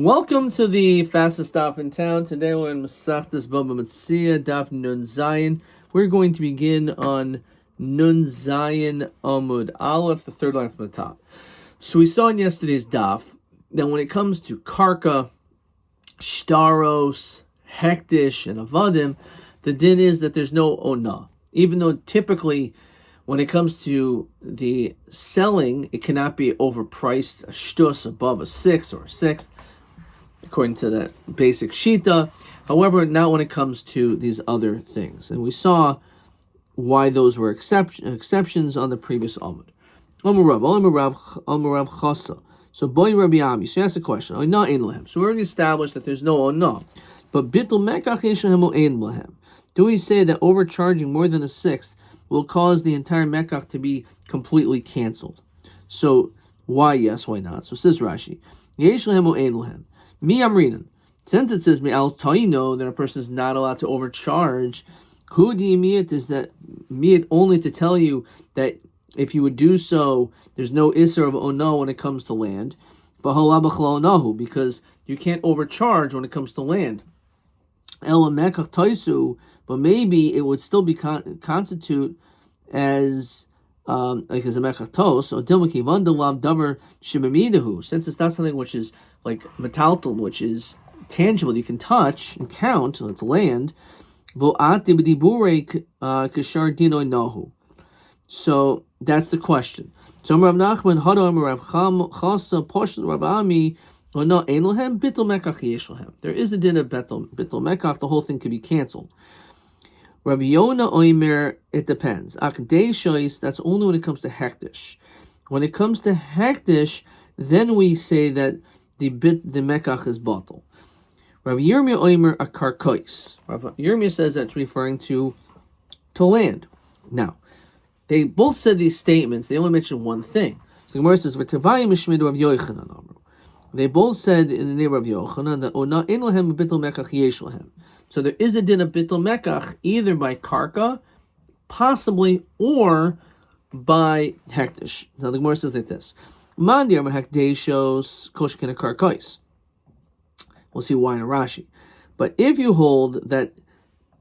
Welcome to the fastest daf in town. Today we're in Masechtas Bava Metzia, daf Nun Zayin. We're going to begin on Nun Zayin Amud Aleph, the third line from the top. So we saw in yesterday's daf that when it comes to Karka, Shtaros, Hektish, and Avadim, the din is that there's no Ona. Even though typically when it comes to the selling, it cannot be overpriced, a shtus above a sixth or a sixth, according to that basic shita. However, not when it comes to these other things. And we saw why those were exceptions on the previous Amud. Amar Rav Chasa. So, boy Rabbi Yomi. So, you ask the question. So, we already established that there's no Ona. But Bittul Mekach Yeshem Ein Lahem. Do we say that overcharging more than a sixth will cause the entire Mekach to be completely canceled? So, why yes, why not? So, says Rashi. Yesh Lahem Ein Lahem. Mi amrinan. Since it says me'al ta'ino that a person is not allowed to overcharge, hu di'miyat is that miyat only to tell you that if you would do so, there's no isser of ono when it comes to land, because you can't overcharge when it comes to land. Ela mekach taisu, but maybe it would still be constitute as like as a mekach tos or dilmaki vandalam davar shemamidahu, since it's not something which is like metaltal, which is tangible, you can touch and count, so it's land. So that's the question. So Rav Nachman, Rav Chasa, Poshel Rav Ami, no Einlahem, Bittul Mekach Yeshlahem. There is a din of Bittul Mekach, the whole thing could be canceled. Rav Yona Oimer, it depends. Akdei Shois, that's only when it comes to Hektish. When it comes to Hektish, then we say that the Mekach is bottle. Rav Yirmiyah Oimer a karkois. Rav Yirmiyah says that's referring to land. Now, they both said these statements. They only mentioned one thing. So the Gemara says, "V'tavayim mishmid Rav Yochanan amru." They both said in the name of Yochanan that ona ein lahem bittul mekach yesh lahem. So there is a din of bittul mekach either by karka, possibly, or by hektish. Now the Gemara says like this. We'll see why in a Rashi. But if you hold that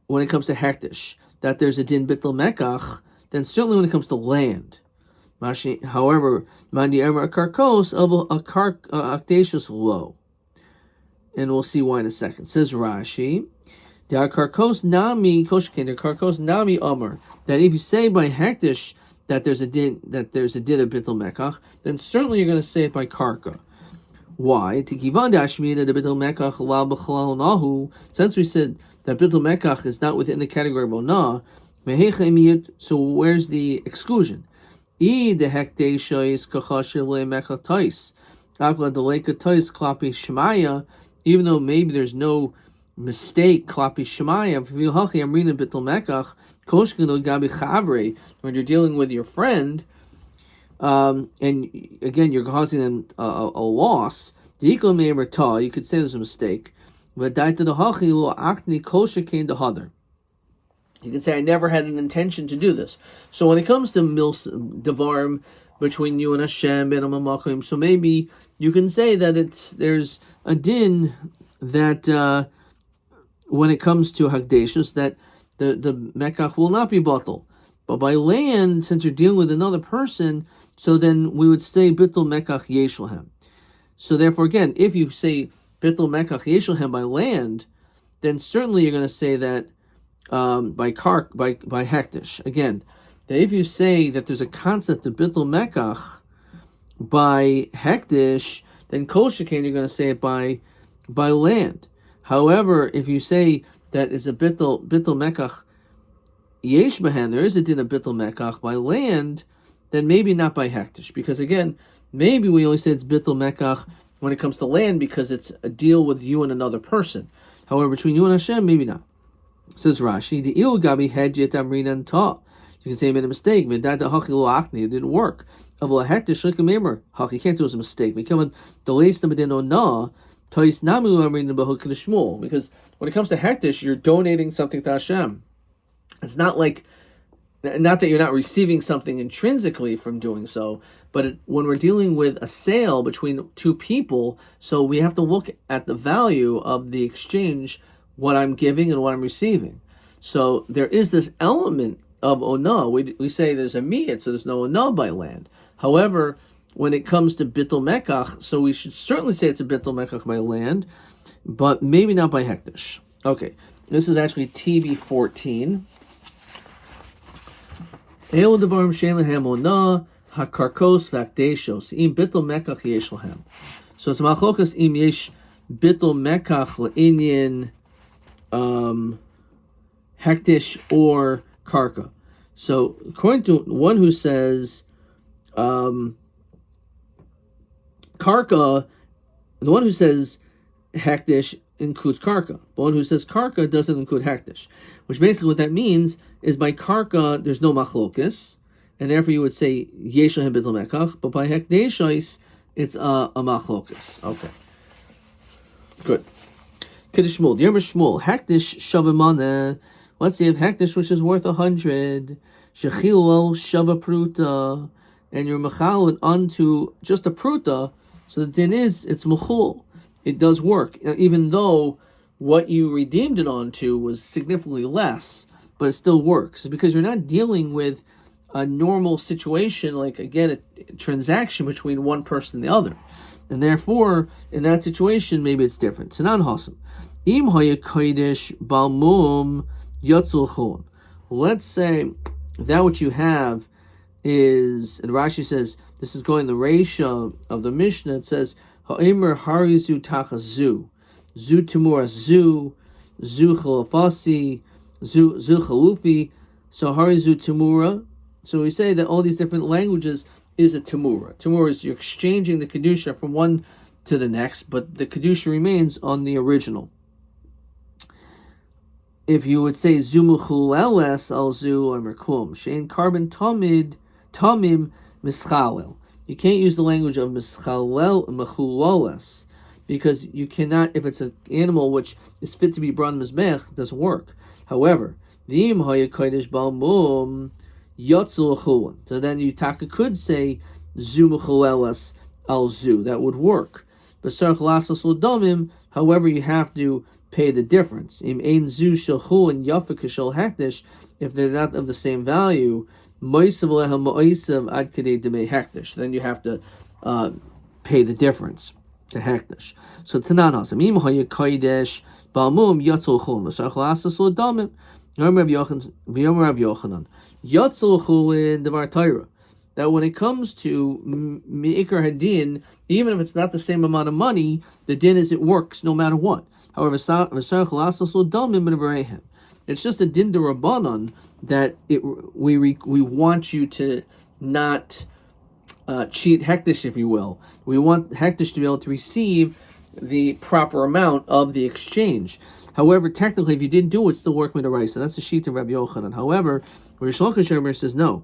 when it comes to hektish, that there's a din bittul mekach, then certainly when it comes to land. However, mandi emer karkos akdeshus low. And we'll see why in a second. Says Rashi, the karkos nami koshkin, the karkos nami omer, that if you say by hektish that there's a din of bittul mekach, then certainly you're going to say it by karka. Why? Since we said that bittul mekach is not within the category of onah, so where's the exclusion? Even though maybe there's no mistake, klapi shemaya, when you're dealing with your friend, and again you're causing them a loss, you could say there's a mistake. You can say, I never had an intention to do this. So when it comes to devarim between you and Hashem, so maybe you can say that there's a din that when it comes to Hagdeshus, that the Mekach will not be bottle. But by land, since you're dealing with another person, so then we would say Bittul Mekach Yeshlahem. So therefore, again, if you say Bittul Mekach Yeshlahem by land, then certainly you're going to say that by hektish. Again, that if you say that there's a concept of bittul mekach by hektish, then kol shekain you're going to say it by land. However, if you say that it's a bittul mekach yesh behen, there is a din of bittul mekach by land, then maybe not by hektish, because again, maybe we only say it's bittul mekach when it comes to land because it's a deal with you and another person. However, between you and Hashem, maybe not. Says Rashi, the il gabi hedjet amrinan ta. You can say I made a mistake. It didn't work. You can't say it was a mistake. Because when it comes to hektish, you're donating something to Hashem. It's not like not that you're not receiving something intrinsically from doing so, but when we're dealing with a sale between two people, so we have to look at the value of the exchange, what I'm giving and what I'm receiving. So there is this element of ona. We say there's a miyat, so there's no ona by land. However, when it comes to bittul mekach, so we should certainly say it's a bittul mekach by land, but maybe not by hektish. Okay, this is actually TV 14. So it's machlokas im yesh bittul mekach le'inyan hektish or karka. So according to one who says karka, the one who says hektish includes karka. The one who says karka doesn't include hektish, which basically what that means is by karka there's no machlokas, and therefore you would say yesh lahem bittul mekach, but by hekdeshos it's a machlokas. Okay, good. Kiddush Shmuel, Yerma Shmuel, hektish shavimane. Let's say if hektish which is worth 100, shechilol shava pruta, and you're mechal onto just a pruta, so the din is it's mechul. It does work, even though what you redeemed it onto was significantly less, but it still works because you're not dealing with a normal situation, like again a transaction between one person and the other, and therefore in that situation maybe it's different. Tanan Hasan, im haya kodesh balmum yatzul chon. Let's say that what you have is, and Rashi says this is going the Reisha of the Mishnah. It says ha'emer harizu tachazu, zu timura zu chalafasi, zu chalufi. So harizu timura. So we say that all these different languages is a timura. Timura is you're exchanging the kedusha from one to the next, but the kedusha remains on the original. If you would say zumuchuleles al zu or merklum, shein carbon tamim mischalel. You can't use the language of mischalel mechuloles because you cannot. If it's an animal which is fit to be brought in mizbech, it doesn't work. However, v'im haya kodesh balmum yatzul chulun. So then you could say zumuchuleles al zu. That would work. But sarach lasas l'domim. However, you have to pay the difference. Im ein zu shel and yafa k'shel hektish, if they're not of the same value, moisav lehem moisav ad kadei demei hektish. Then you have to pay the difference to hektish. So tanan hasam im haya kodesh balmum yatzul chulun v'sarach lasas l'domim. Yom Rav Yochanan yatzul chulun devar Torah. That when it comes to meikar hadin, even if it's not the same amount of money, the din is it works no matter what. However, it's just a din d'Rabbanan that we want you to not cheat hektish, if you will. We want hektish to be able to receive the proper amount of the exchange. However, technically, if you didn't do it, it's still work with the rice. So that's the sheet of Rabbi Yochanan. However, Rish Lakish says no.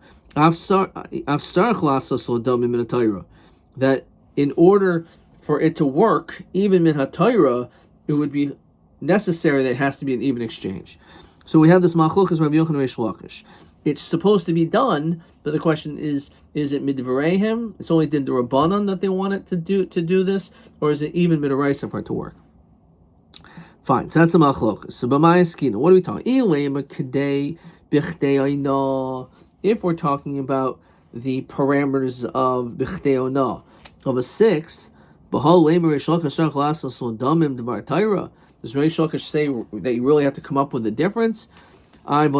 That in order for it to work, even min haTorah, it would be necessary that it has to be an even exchange. So we have this machlokas Rabbi Yochanan Rish Lakish. It's supposed to be done, but the question is it midvarehem? It's only did the Rabbanan that they want it to do this, or is it even midaraisa for it to work? Fine, so that's a machlokas. So b'mayeskina, what are we talking? If we're talking about the parameters of bichdei ona of a 6, does Reish Lakish say that you really have to come up with a difference? There's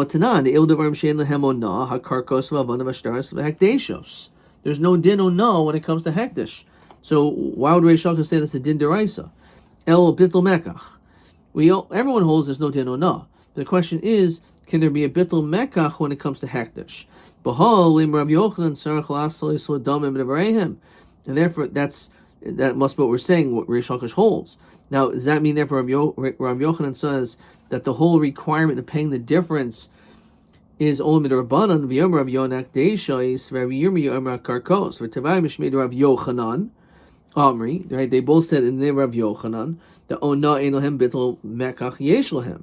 no din or no when it comes to hektish. So why would Reish Lakish say that's a din deraisa? El bittul mekach. Everyone holds there's no din or no. The question is, can there be a bittul mekach when it comes to hektish? And therefore that must be what we're saying, what Reish Lakish holds. Now, does that mean therefore Rabbi Yochanan says that the whole requirement of paying the difference is only midrabanan? V'yom Rav Yonak deishais Rav Yirmi Yomer Karkos v'tavai mishmei Rav Yochanan Amri. Right? They both said in the name of Rav Yochanan that ona ein lahem bittul mekach yesh lahem.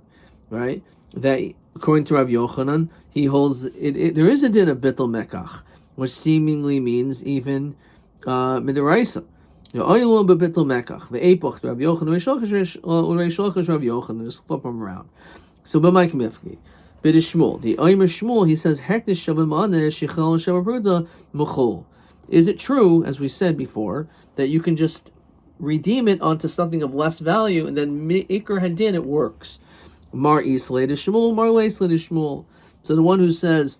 Right? that according to Rabbi Yochanan, he holds there is a din of bittul mekach, which seemingly means even midiraisa. Oilum bebittul mekach ve'epoch Rabbi Yochanan u'reishalchish Rabbi Yochanan. Just flip them around. So b'may k'mifki. B'di Shmuel. The Omer Shmuel, he says hektish shavimane shichal shavapruta muchol. Is it true, as we said before, that you can just redeem it onto something of less value, and then Iker Hadin, it works? Mar Islay to Shmuel, Mar Leislay to Shmuel. So the one who says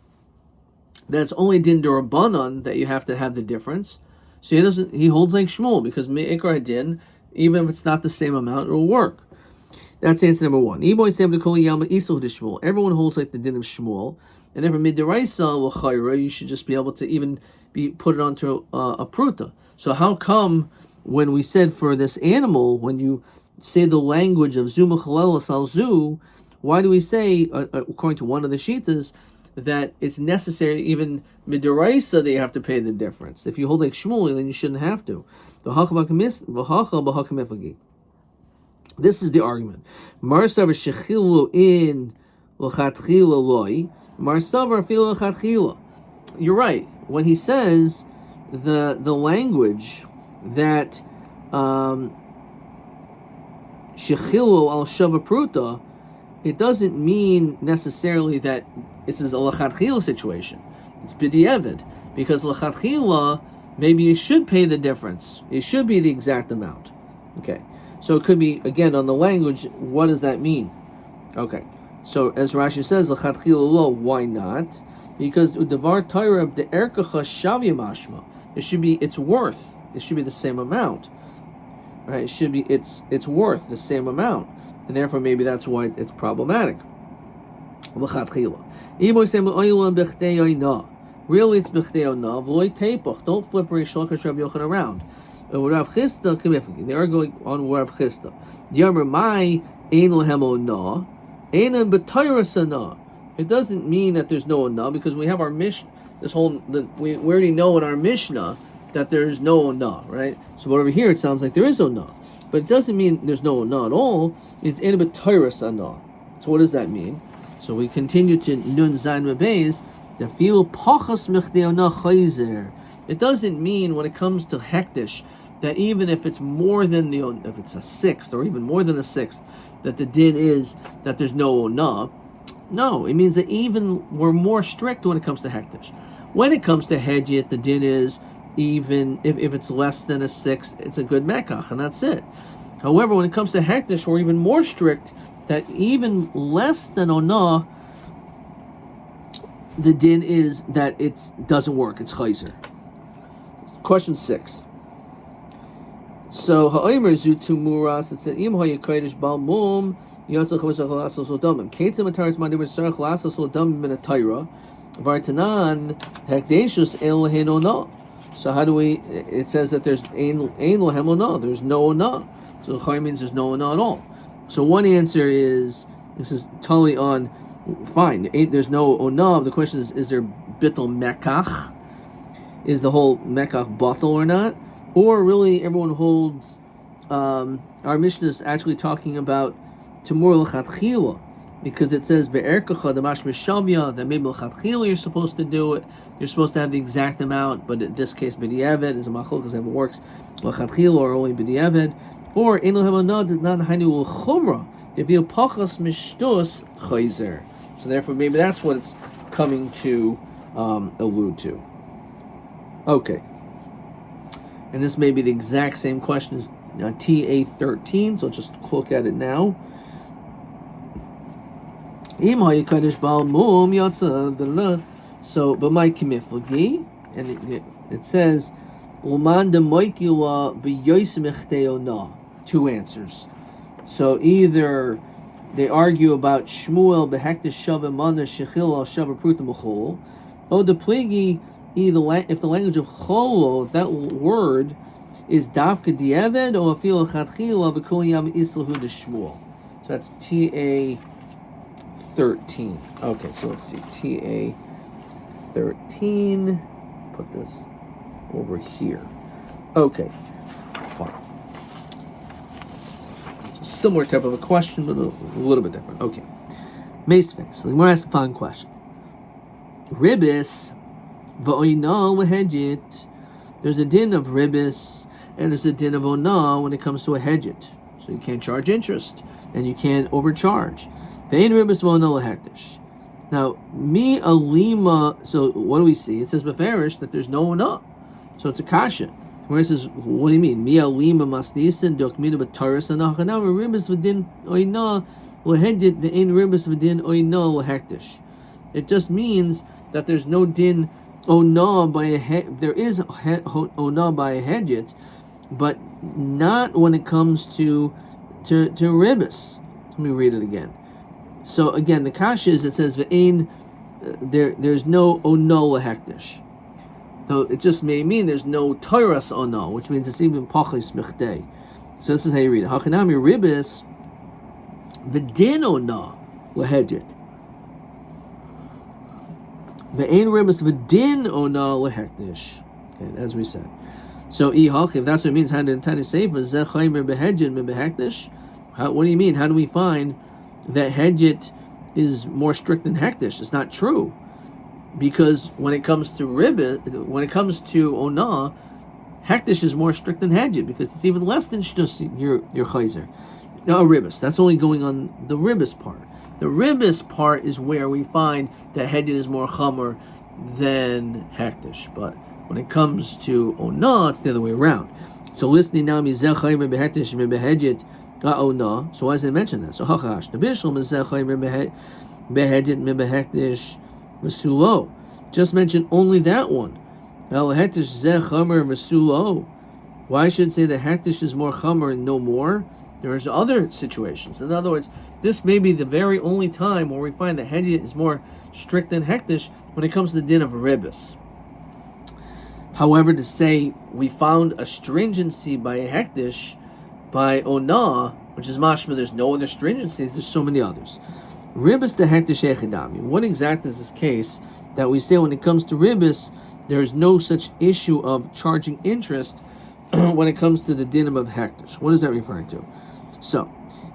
that's only Din Durabanan that you have to have the difference, so he holds like Shmuel, because Iker Hadin, even if it's not the same amount, it will work. That's answer number one. Everyone holds like the Din of Shmuel, and therefore Midiraisa L'chayra, you should just be able to even put it onto a pruta. So how come when we said for this animal, when you say the language of Zu Mechalel Asal Zu, why do we say, according to one of the Shitas, that it's necessary even midiraisa that you have to pay the difference? If you hold like Shmuel, then you shouldn't have to. This is the argument. Marsavar shechilu in l'chatchila loy. Marsavar fil l'chatchila. You're right. When he says the language that shechilu al shavapruta, it doesn't mean necessarily that this is a l'chatchila situation. It's b'di'evid, because l'chatchila, maybe you should pay the difference. It should be the exact amount. Okay, so it could be, again, on the language, what does that mean? Okay, so as Rashi says, l'chatchila lo, why not? Because u'davar Torah the erkacha shavya mashma. It should be its worth. It should be the same amount, right? It should be its worth the same amount, and therefore maybe that's why it's problematic. L'chatchila. Really, it's b'chtei ona v'loy tepach. Don't flip Reish Lakish Rabbi Yochanan around. Rav Chisda k'mifki. They are going on Rav Chisda. Yomer mai ein lehem ona, einem b'tayras ona. It doesn't mean that there's no ona, because we have our Mishnah. We already know in our Mishnah that there is no ona, right? So over here it sounds like there is ona, but it doesn't mean there's no ona at all. It's einem b'tayras ona. So what does that mean? So we continue to Nun Zayin Bebeis. The feel pachas mechdei ona chayzer. It doesn't mean when it comes to hektish that even if it's more than if it's a sixth or even more than a sixth, that the din is that there's no ona. No, it means that even we're more strict when it comes to hektish. When it comes to hedjit, the din is even if it's less than a sixth, it's a good mekach, and that's it. However, when it comes to hektish, we're even more strict, that even less than ona, the din is that it doesn't work. It's chayzer. Question 6. So ha'omer zutu muras. It said im ha'yakaydish bal mum yotzal chavasach lasos odamim ketzim ataris mandim v'sarach lasos odamim min atayra vartanan hekdeshus el lehin ona. So how do we? It says that there's ein lehem ona. There's no ona. So the means there's no ona at all. So one answer is, this is totally on. Fine, there's no onav. The question is there bittul mekach? Is the whole mekach batal or not? Or really everyone holds, our Mishnah is actually talking about Timur l'chatchila, because it says be'erkacha damash mishavya, that maybe l'chatchila you're supposed to do it. You're supposed to have the exact amount, but in this case b'di'evet is a machlokas, because it works l'chatchila or only b'di'evet. Or ein lehem ona does not hainu l'chumra. If you pachas mishtus chayzer. So therefore, maybe that's what it's coming to allude to. Okay. And this may be the exact same question as TA13, so let's just look at it now. So, but my kimiflagi, and it says, two answers. So either they argue about Shmuel behektish shava mana shechil al shava pruta mechol, or the pligi, if the language of cholo, that word is dafka dieved or afil chatchila v'kol yam islahu de Shmuel. So that's TA13. Okay, so let's see, TA13. Put this over here. Okay, fine. Similar type of a question, but a little bit different. Okay. Mace. So we're asking the following question. Ribis v'oina l'hedjit. There's a din of ribis and there's a din of ona when it comes to a hedjit. So you can't charge interest and you can't overcharge. Ve'in ribis v'ona l'hektish. Now, mi alima, so what do we see? It says beferish that there's no ona. So it's a kasha. Where it says, what do you mean? Mi alima masnisin dokmina b'taris anachanam ribis v'din oina l'hedjit ve'in ribis v'din oina l'hektish. It just means that there's no din ona by there is ona by a hedjit, but not when it comes to ribis. Let me read it again. So again, the kasha is it says ve'ein there's no ona lahektish. So it just may mean there's no toras ona, which means it's even pachis mechdei. So this is how you read it. Hachanami ribis v'din ona lahedjit. Ve'ein ribis v'din ona lahektish. Okay, as we said. So if that's what it means, how did it say? What do you mean? How do we find that hedjit is more strict than hektish? It's not true, because when it comes to when it comes to ona, hektish is more strict than hedjit because it's even less than shtus your chayzer. No, ribis. That's only going on the ribis part. The ribis part is where we find that hedjit is more chamer than hektish, but when it comes to ona, it's the other way around. So listening now, so why does it mention that? So just mention only that one. Why should it say that hektish is more chamer and no more? There's other situations. In other words, this may be the very only time where we find that hedjit is more strict than hektish when it comes to the din of ribis. However, to say we found a stringency by a hektish, by ona, which is mashma, there's no other stringencies, there's so many others. Ribis to hektish echidami. What exact is this case that we say when it comes to ribis, there is no such issue of charging interest when it comes to the dinim of hektish? What is that referring to? So,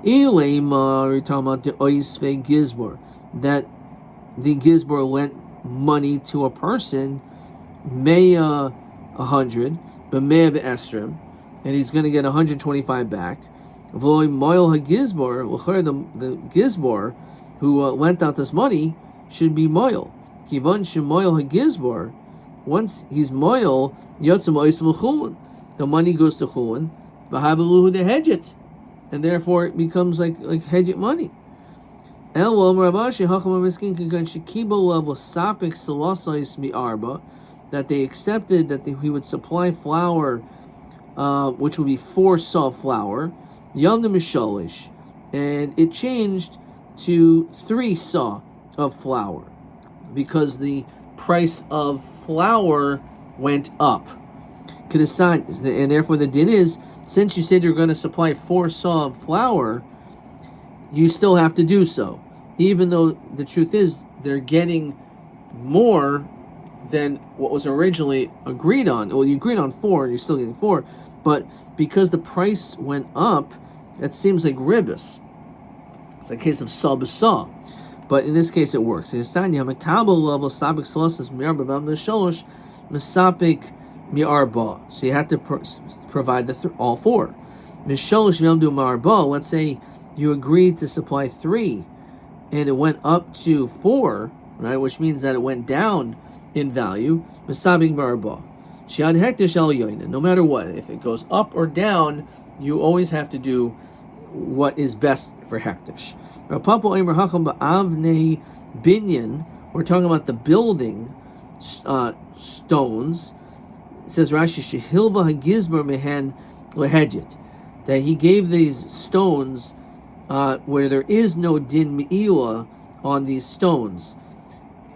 we're talking about the oisve gizbor, that the gizbor lent money to a person, Meya 100, but Meya Esrim, and he's going to get 125 back. The Gizbor who lent out this money should be Moil. Kivan Shemoil HaGizbor, once he's Moil, Yotzim Oisv Chulun, the money goes to Chulun, V'haveluhu de Hedjit, and therefore it becomes like Hedjit money. Elom Rabashi Hacham Miskin Kagan Shekibo level Sapik Salasais Mi Arba, that they accepted that he would supply flour, which would be 4 saw flour, Yom the Mishalish, and it changed to 3 saw of flour because the price of flour went up. And therefore the din is, since you said you're going to supply 4 saw of flour, you still have to do so, even though the truth is they're getting more than what was originally agreed on. Well, you agreed on 4, and you're still getting 4, but because the price went up, it seems like ribis. It's a case of saw. But in this case, it works. So you have a to provide all 4. Let's say you agreed to supply 3, and it went up to 4, right? Which means that it went down in value. No matter what, if it goes up or down, you always have to do what is best for hektish. We're talking about the building stones. It says Rashi shehilva hagizmer mehen lehedjit, that he gave these stones where there is no din me'ila on these stones.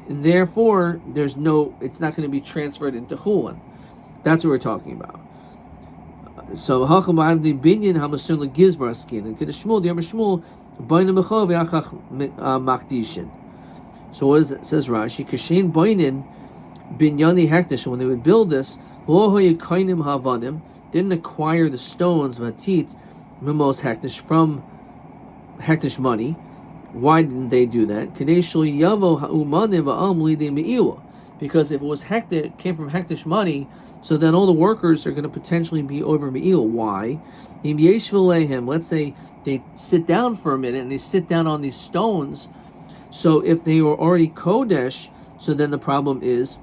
And therefore, it's not going to be transferred into chulin. That's what we're talking about. So, the binyan hamasun legizbar askin and kedeshmul the Shmuel b'ayna mechov yachach makdishin. So, what is it? It says Rashi kashin b'aynin binyani hektish. When they would build this, lo hoyekainim havanim, didn't acquire the stones vatit mimos hektish from hektish money. Why didn't they do that? Because if it was hektish, came from hektish money, so then all the workers are going to potentially be over me'il. Why? Let's say they sit down for a minute and they sit down on these stones. So if they were already kodesh, so then the problem is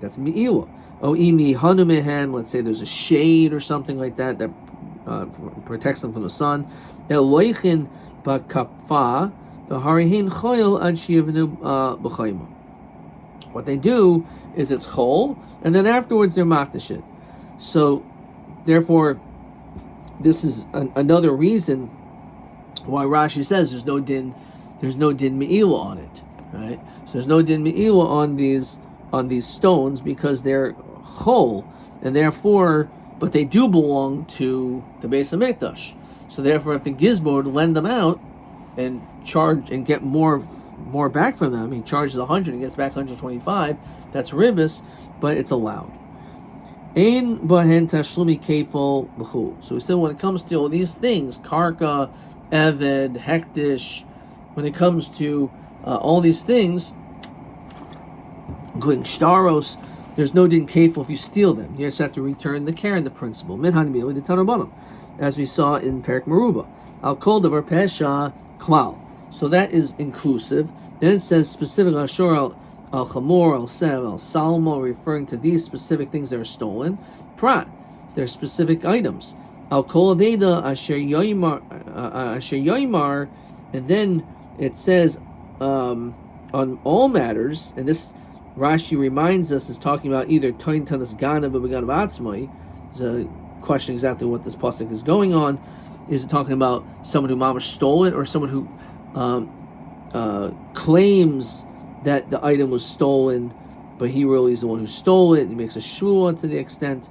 that's me'il. Let's say there's a shade or something like that that protects them from the sun. What they do is it's chol, and then afterwards they're makdash it. So, therefore, this is another reason why Rashi says there's no din me'ila on it, right? So there's no din me'ila on these stones because they're chol, and therefore, but they do belong to the Beis Hamikdash. So therefore, if the gizmo would lend them out and charge and get more back from them, he charges 100 and gets back 125. That's ribis, but it's allowed. Ein bahen tashlumi kefal b'chul. So we said when it comes to all these things, karka, eved, hektish, when it comes to all these things, including shtaros, there's no din kefal if you steal them. You just have to return the care and the principle. Minhan mi'li de tanabanim, as we saw in Perak Meruba. Al kol davar pesha klal. So that is inclusive. Then it says specific ashur al chamor, al sev, al salmo, referring to these specific things that are stolen. Prat, they're specific items. Al kol aveda asher yoimar, and then it says on all matters, and this Rashi reminds us is talking about either toin tanas ganav or beganav atzmai. There's a question exactly what this pasuk is going on. Is it talking about someone who mamash stole it, or someone who claims that the item was stolen, but he really is the one who stole it? He makes a shua to the extent.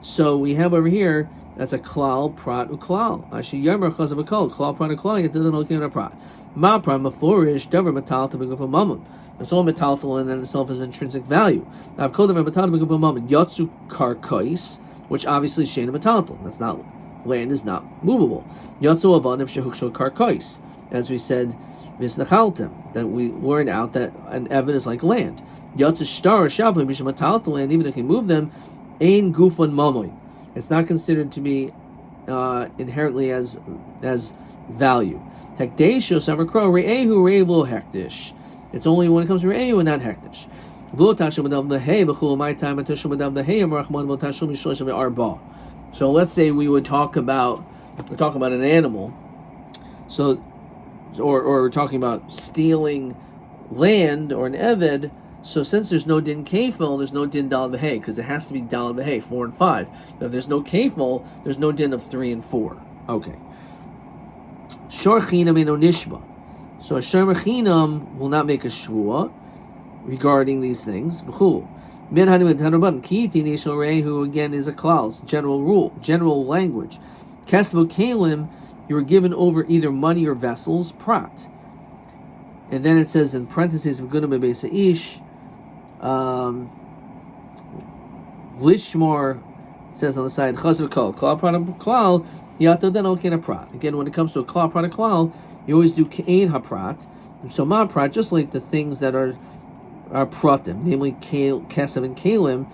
So we have over here, that's a klal, prat, uklal. Ashi yomer chazav akol, klal, prat, uklal, yet doesn't look in a prat. Ma prat, mafurish, davar metal to beguf a mammon. It's all metaltal and in itself is intrinsic value. Now, I've called them a metal to beguf a mammon. Yotsu karkais, which obviously is shena metaltal. That's not, land is not movable. Yotsu avanim shehukshol karkais. As we said, misnachaltem, that we learned out that an evid is like land. Yotsu shtar shavim mishum metaltal, and even if you move them, ein gufan mamoin. It's not considered to be inherently as value. Hekdesh samakro re'ehu re'evu hektish. It's only when it comes to re'ehu and not hektish. So let's say we're talking about an animal, so or we're talking about stealing land or an eved. So since there's no din kefil, there's no din dal v'hei, because it has to be dal v'hei, 4 and 5. Now, if there's no kefil, there's no din of 3 and 4. Okay. Shor chinam eno nishba. So a shor chinam will not make a shvua regarding these things. V'chulu. Min hanim v'tanraban kiti nishal rei, who again is a klaus, general rule, general language. Kesvu kalim, you were given over either money or vessels, prat. And then it says in parentheses, v'gunam bebeisa ish, Lishmor, it says on the side, Chazv Kal, Klal Prat Klal, Yato Den Oken Prat. Again, when it comes to a Klal Prat Klal, you always do Kein HaPrat. So Ma Prat, just like the things that are Pratim, namely Kesav and Kalim,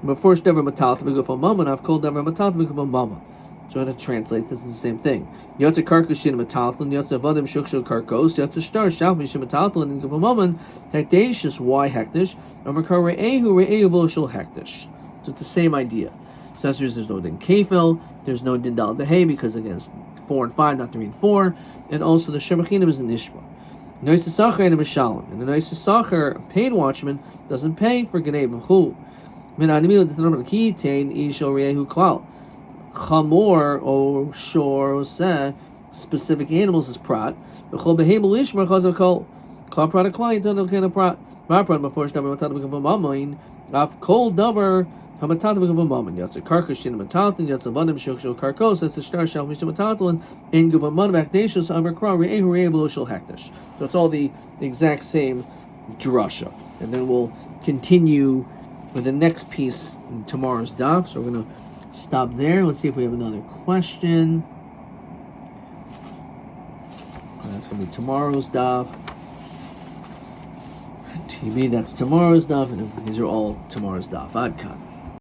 but first Dever Matal to Beguf Mammon, I've called Dever Matal to Beguf Mammon. So I'm going to translate, this is the same thing. Yotze Karkashin Mataltlin, Yotze Vadim Shukshul Karkos, Yotze Star, Shalmishin Mataltlin, and Gavaman, Hekdashis, Y Hektish, and Makar Re'ehu, Re'ehu Voshul Hektish. So it's the same idea. So there's no din Kefil, there's no din Dal Behe, because against 4 and 5, not 3 and 4, and also the Shemachinim is an Ishma. Nois Sacher and a Mishalim, and the Nois Sacher, paid watchman, doesn't pay for Genev and Chul. Min Animil, the Tanam Kitain, Ishal Re'ehu Klal. Chamor or shor or seh, specific animals is prat. V'chol behemel ishmer chazav kol. Klal prat aklai don't kind of prat. Ma prat before shdavar matat b'gav mamoin. Af kol davar hamatat b'gav mamoin. Yotze karkash shin matatlin. Yotze vadim shok shol karkos. That's the star shal mishim matatlin. In gav mamoin vakdashos amar kra re'ehu re'ehu shol hektish. So it's all the exact same drasha. And then we'll continue with the next piece in tomorrow's daf. So we're going to stop there. Let's see if we have another question. That's It's going to be tomorrow's daf. TV, that's tomorrow's daf, and these are all tomorrow's daf. Ad kan.